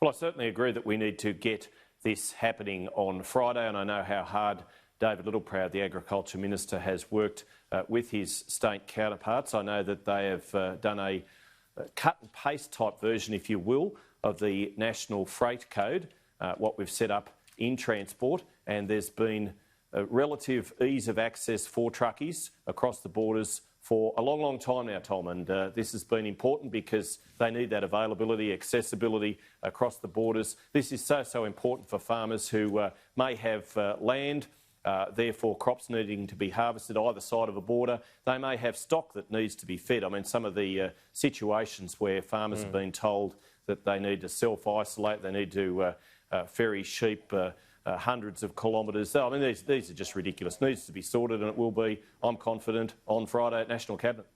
Well, I certainly agree that we need to get this happening on Friday, and I know how hard David Littleproud, the Agriculture Minister, has worked with his state counterparts. I know that they have done a cut and paste type version, if you will, of the National Freight Code, what we've set up in transport, and there's been a relative ease of access for truckies across the borders for a long, long time now, Tom, and this has been important because they need that availability, accessibility across the borders. This is so important for farmers who may have land, therefore crops needing to be harvested either side of a border. They may have stock that needs to be fed. I mean, some of the situations where farmers have been told that they need to self-isolate, they need to ferry sheep hundreds of kilometres. I mean, these are just ridiculous. It needs to be sorted, and it will be, I'm confident, on Friday at National Cabinet.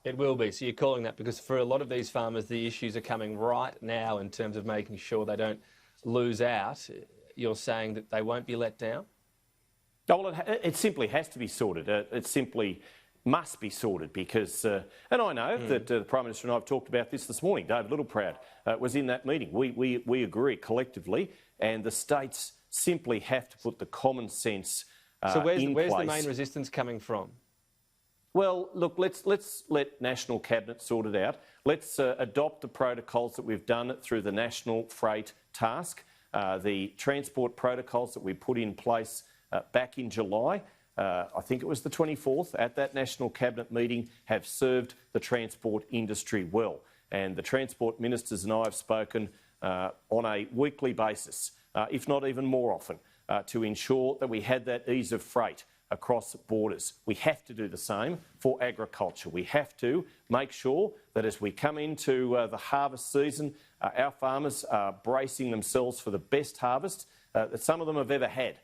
It will be. So you're calling that because for a lot of these farmers, the issues are coming right now in terms of making sure they don't lose out. You're saying that they won't be let down? Oh, well, it simply has to be sorted. It simply must be sorted because, and I know that the Prime Minister and I have talked about this morning. David Littleproud was in that meeting. We agree collectively, and the states simply have to put the common sense so where's in the place. main resistance coming from? Well, look, let's let National Cabinet sort it out. Let's adopt the protocols that we've done through the National Freight Task, the transport protocols that we put in place back in July. I think it was the 24th, at that National Cabinet meeting, have served the transport industry well. And the Transport Ministers and I have spoken on a weekly basis, if not even more often, to ensure that we had that ease of freight across borders. We have to do the same for agriculture. We have to make sure that as we come into the harvest season, our farmers are bracing themselves for the best harvest that some of them have ever had.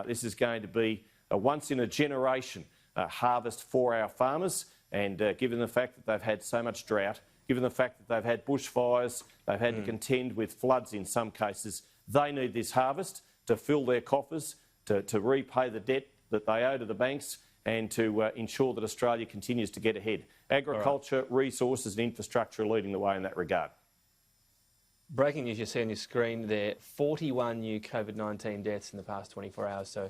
This is going to be a once-in-a-generation harvest for our farmers, and given the fact that they've had so much drought, given the fact that they've had bushfires, they've had to contend with floods in some cases, they need this harvest to fill their coffers, to repay the debt that they owe to the banks, and to ensure that Australia continues to get ahead. Agriculture, resources and infrastructure are leading the way in that regard. Breaking news you see on your screen there, 41 new COVID-19 deaths in the past 24 hours, so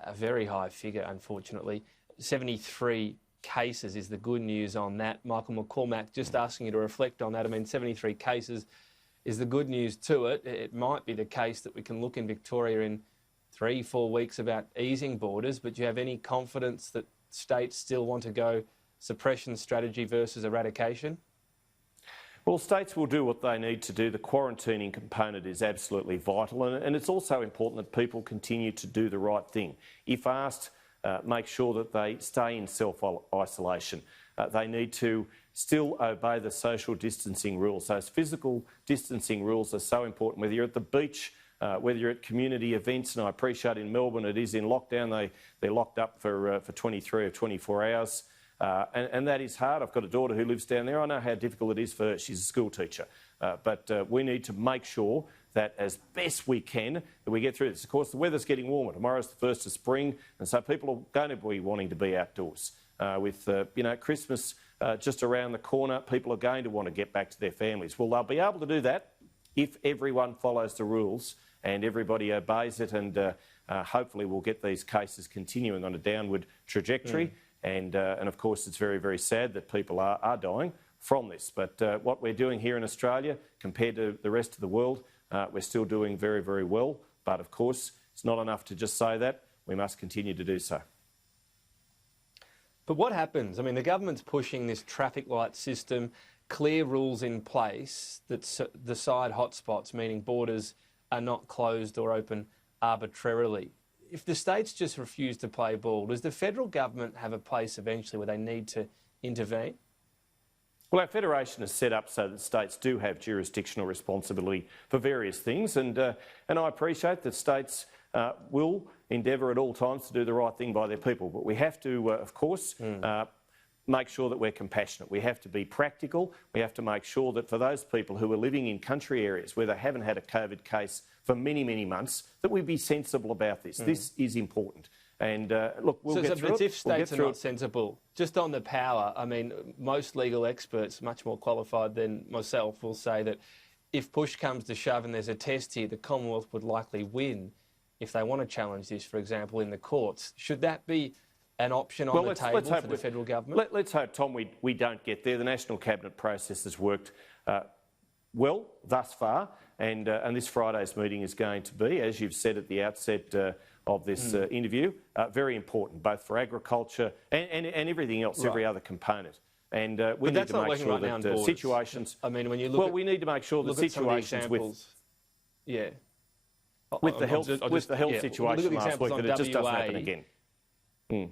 a very high figure, unfortunately. 73 cases is the good news on that. Michael McCormack, just asking you to reflect on that. I mean, 73 cases is the good news to it. It might be the case that we can look in Victoria in 3-4 weeks about easing borders, but do you have any confidence that states still want to go suppression strategy versus eradication? Well, states will do what they need to do. The quarantining component is absolutely vital, and it's also important that people continue to do the right thing. If asked, make sure that they stay in self-isolation. They need to still obey the social distancing rules. Those physical distancing rules are so important, whether you're at the beach, whether you're at community events, and I appreciate in Melbourne it is in lockdown. They're locked up for 23 or 24 hours. And that is hard. I've got a daughter who lives down there. I know how difficult it is for her. She's a school teacher. But we need to make sure that as best we can, that we get through this. Of course, the weather's getting warmer. Tomorrow's the 1st of spring, and so people are going to be wanting to be outdoors. With Christmas just around the corner, people are going to want to get back to their families. Well, they'll be able to do that if everyone follows the rules and everybody obeys it, and hopefully we'll get these cases continuing on a downward trajectory. And of course, it's very, very sad that people are dying from this. But what we're doing here in Australia, compared to the rest of the world, we're still doing very, very well. But of course, it's not enough to just say that. We must continue to do so. But what happens? I mean, the government's pushing this traffic light system, clear rules in place that decide hotspots, meaning borders are not closed or open arbitrarily. If the states just refuse to play ball, does the federal government have a place eventually where they need to intervene? Well, our federation is set up so that states do have jurisdictional responsibility for various things, and I appreciate that states will endeavour at all times to do the right thing by their people, but we have to, of course, make sure that we're compassionate. We have to be practical. We have to make sure that for those people who are living in country areas where they haven't had a COVID case for many, many months, that we be sensible about this. This is important. And look, we'll get through it. But if states are not sensible, just on the power, I mean, most legal experts, much more qualified than myself, will say that if push comes to shove and there's a test here, the Commonwealth would likely win if they want to challenge this, for example, in the courts. Should that be an option on the table for the federal government? Let's hope, Tom, we don't get there. The National Cabinet process has worked well thus far, and this Friday's meeting is going to be, as you've said at the outset of this interview, very important, both for agriculture and everything else, every other component. And we need to make sure that situations... I mean, when you look we need to make sure that situations with... Yeah. With the health situation last week, that it just doesn't happen again.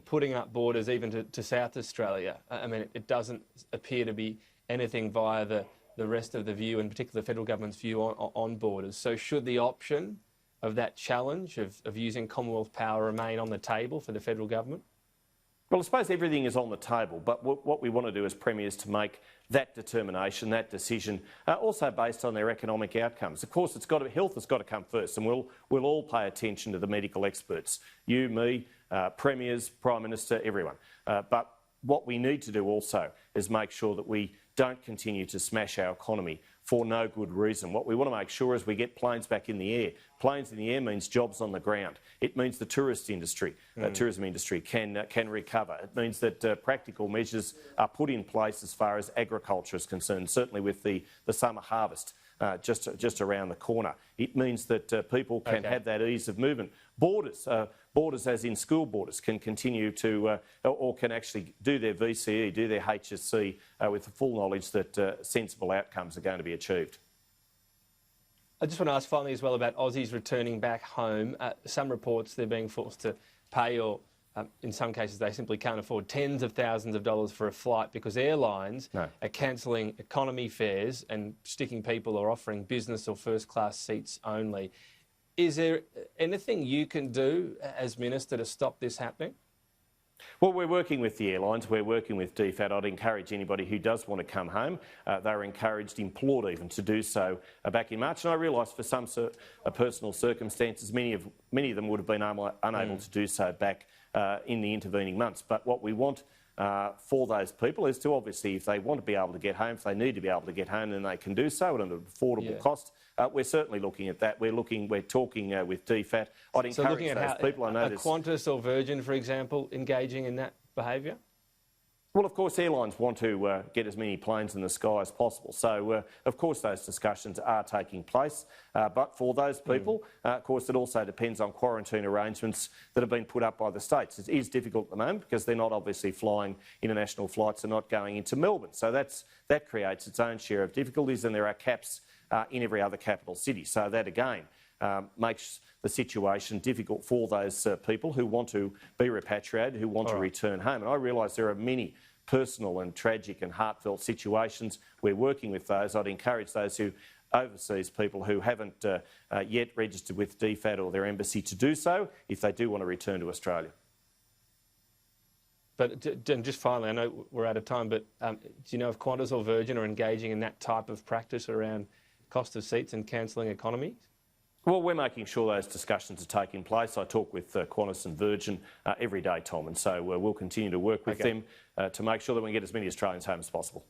Putting up borders even to South Australia. I mean, it doesn't appear to be anything via the rest of the view, and particularly the federal government's view on borders. So should the option of that challenge of using Commonwealth power remain on the table for the federal government? Well, I suppose everything is on the table, but what we want to do as premiers to make that determination, that decision, also based on their economic outcomes. Of course, health has got to come first, and we'll all pay attention to the medical experts. You, me, premiers, Prime Minister, everyone. But what we need to do also is make sure that we don't continue to smash our economy for no good reason. What we want to make sure is we get planes back in the air. Planes in the air means jobs on the ground. It means the tourism industry can recover. It means that practical measures are put in place as far as agriculture is concerned, certainly with the summer harvest just around the corner. It means that people can have that ease of movement. Borders as in school borders can continue to, or can actually do their VCE, do their HSC with the full knowledge that sensible outcomes are going to be achieved. I just want to ask finally as well about Aussies returning back home. Some reports they're being forced to pay, or in some cases they simply can't afford, tens of thousands of dollars for a flight because airlines are cancelling economy fares and sticking people or offering business or first class seats only. Is there anything you can do as Minister to stop this happening? Well, we're working with the airlines, we're working with DFAT. I'd encourage anybody who does want to come home, they were encouraged, implored even, to do so back in March. And I realise for some personal circumstances, many of them would have been unable to do so back in the intervening months. But what we want for those people is to, obviously, if they want to be able to get home, if they need to be able to get home, then they can do so at an affordable cost. We're certainly looking at that. We're talking with DFAT. I'd encourage those people. I know a Qantas or Virgin, for example, engaging in that behaviour? Well, of course, airlines want to get as many planes in the sky as possible. So, of course, those discussions are taking place. But for those people, of course, it also depends on quarantine arrangements that have been put up by the states. It is difficult at the moment because they're not obviously flying international flights and not going into Melbourne. So that creates its own share of difficulties, and there are caps in every other capital city. So that, again, makes the situation difficult for those people who want to be repatriated, who want to return home. And I realise there are many personal and tragic and heartfelt situations. We're working with those. I'd encourage those overseas people who haven't yet registered with DFAT or their embassy to do so if they do want to return to Australia. But just finally, I know we're out of time, but do you know if Qantas or Virgin are engaging in that type of practice around cost of seats and cancelling economies? Well, we're making sure those discussions are taking place. I talk with Qantas and Virgin every day, Tom, and so we'll continue to work with them to make sure that we can get as many Australians home as possible.